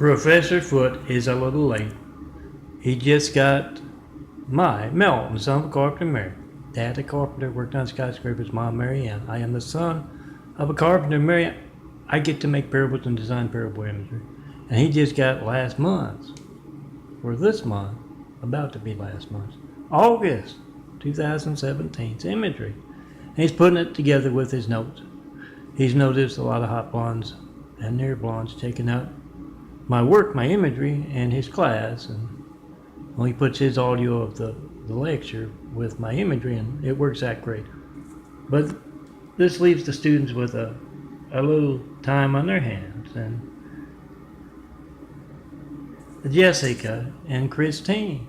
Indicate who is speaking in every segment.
Speaker 1: Professor Foote is a little late. He just got my Melton, son of a carpenter, married. Dad, a carpenter, worked on skyscrapers. Mom, Mary Ann. I am the son of a carpenter, Mary Ann. I get to make parables and design parable imagery. And he just got last month, or this month, about to be last month, August 2017's imagery. And he's putting it together with his notes. He's noticed a lot of hot blondes and near blondes taking out my work, my imagery, and his class. And well, he puts his audio of the lecture with my imagery, and it works out great. But this leaves the students with a little time on their hands. And Jessica and Christine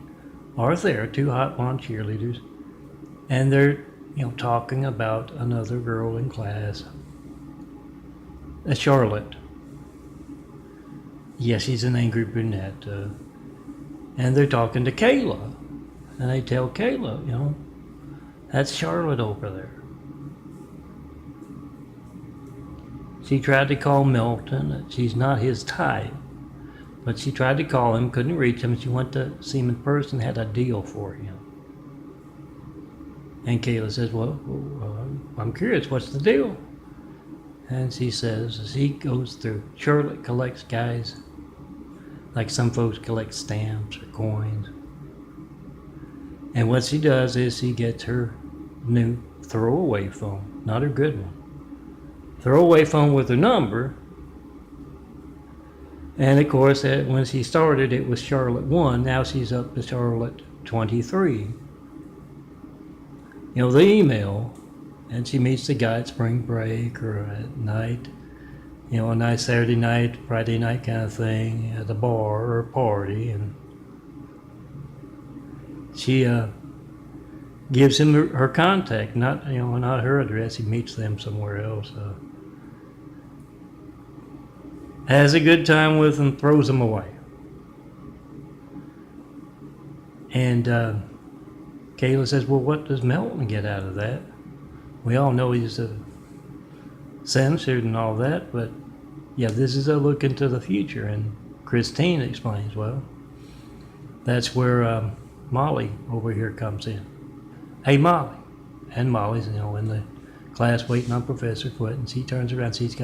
Speaker 1: are there, two hot blonde cheerleaders, and they're talking about another girl in class, a Charlotte. Yes, she's an angry brunette, and they're talking to Kayla, and they tell Kayla, that's Charlotte over there. She tried to call Melton. She's not his type, but she tried to call him, couldn't reach him. She went to see him in person, had a deal for him. And Kayla says, well, I'm curious, what's the deal? And she says, as he goes through, Charlotte collects guys, like some folks collect stamps or coins. And what she does is she gets her new throwaway phone, not her good one. Throwaway phone with her number. And of course, when she started, it was Charlotte 1. Now she's up to Charlotte 23. The email, and she meets the guy at spring break or at night, a nice Saturday night, Friday night kind of thing, at a bar or a party, and she gives him her contact, not her address. He meets them somewhere else. Has a good time with them, throws them away. And Kayla says, well, what does Melton get out of that? We all know he's censored and all that, but yeah, this is a look into the future. And Christine explains, well, that's where Molly over here comes in. Hey, Molly. And Molly's, in the class waiting on Professor Foote, and she turns around, she's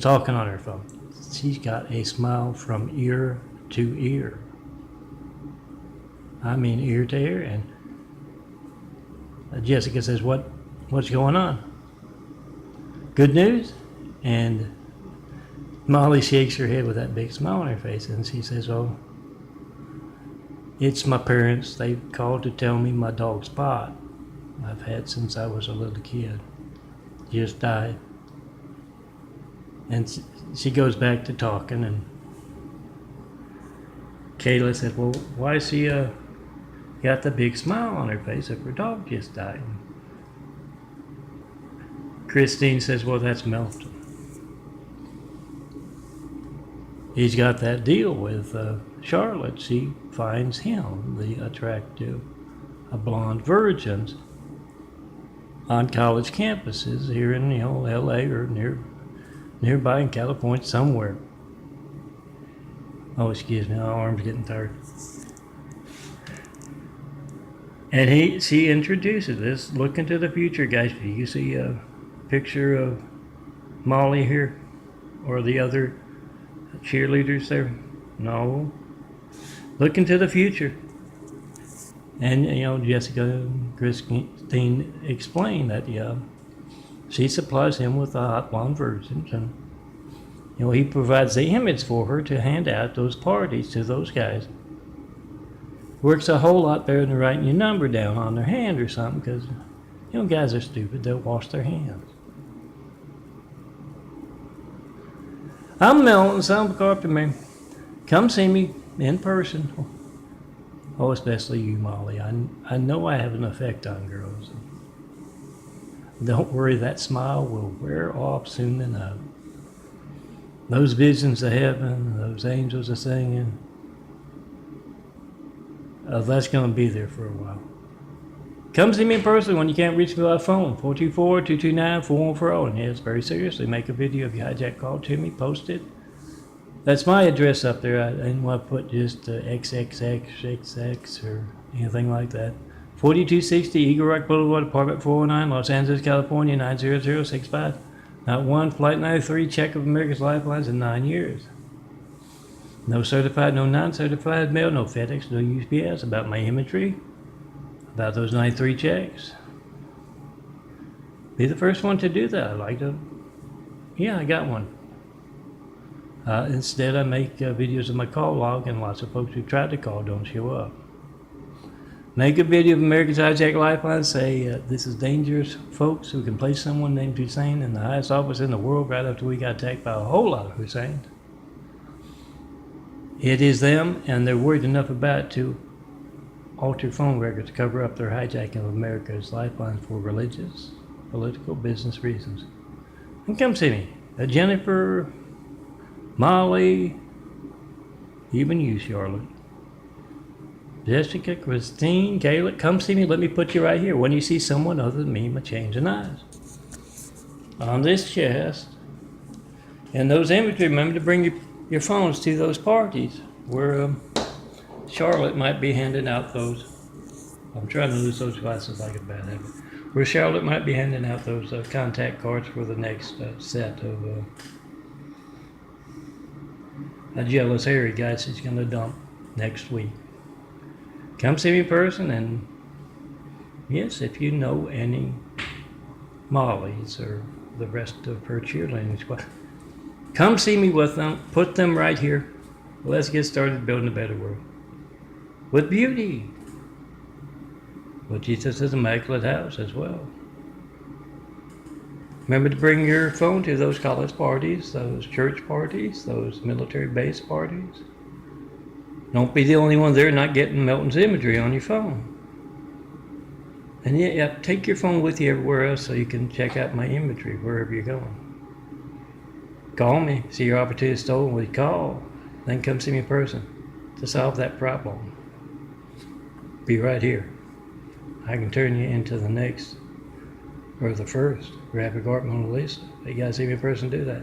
Speaker 1: talking on her phone. She's got a smile from ear to ear. I mean, ear to ear. And Jessica says, what's going on? Good news? And Molly shakes her head with that big smile on her face, and she says, oh, it's my parents. They called to tell me my dog Spot, I've had since I was a little kid, just died. And she goes back to talking, and Kayla said, well, why is she got the big smile on her face if her dog just died? Christine says, well, that's Melton. He's got that deal with Charlotte. She finds him, the attractive blonde virgins, on college campuses here in L.A. or nearby in California, somewhere. Oh, excuse me, my arm's getting tired. And she introduces this. Look into the future, guys. Do you see a picture of Molly here, or the other cheerleaders there? No. Look into the future. And Jessica and Christine explain that she supplies him with the hot blonde virgins, and he provides the image for her to hand out those parties to those guys. Works a whole lot better than writing your number down on their hand or something, because guys are stupid. They'll wash their hands. I'm Melton, son of a carpenter, man. Come see me in person. Oh, especially you, Molly. I know I have an effect on girls. Don't worry, that smile will wear off soon enough. Those visions of heaven, those angels are singing, that's going to be there for a while. Come see me in person when you can't reach me by phone. 424-229-4140. And yes, very seriously, make a video of your hijack call to me, post it. That's my address up there. I didn't want to put just XXX or anything like that. 4260 Eagle Rock Boulevard, apartment 409, Los Angeles, California, 90065. Not one Flight 93 check of America's Lifelines in 9 years. No certified, no non-certified mail, no FedEx, no UPS. About my inventory, about those 93 checks. Be the first one to do that. I'd like to. Yeah, I got one. Instead, I make videos of my call log, and lots of folks who tried to call don't show up. Make a video of America's Hijack Lifeline. Say this is dangerous, folks, who can place someone named Hussein in the highest office in the world right after we got attacked by a whole lot of Husseins. It is them, and they're worried enough about it to alter phone records to cover up their hijacking of America's Lifeline for religious, political, business reasons. And come see me. Jennifer, Molly, even you, Charlotte. Jessica, Christine, Kayla, come see me. Let me put you right here. When you see someone other than me, my changing eyes. On this chest. And those imagery, remember to bring your phones to those parties where Charlotte might be handing out those. I'm trying to lose those glasses like a bad habit. Where Charlotte might be handing out those contact cards for the next set of a jealous Harry guy she's going to dump next week. Come see me in person, and yes, if you know any Mollies or the rest of her cheerleading squad, come see me with them. Put them right here. Let's get started building a better world with beauty. With Jesus' immaculate house as well. Remember to bring your phone to those college parties, those church parties, those military base parties. Don't be the only one there not getting Melton's imagery on your phone. And yeah, take your phone with you everywhere else so you can check out my imagery wherever you're going. Call me, see your opportunity stolen, we call. Then come see me in person to solve that problem. Be right here. I can turn you into the next or the first graphic art Mona Lisa. You gotta see me in person do that.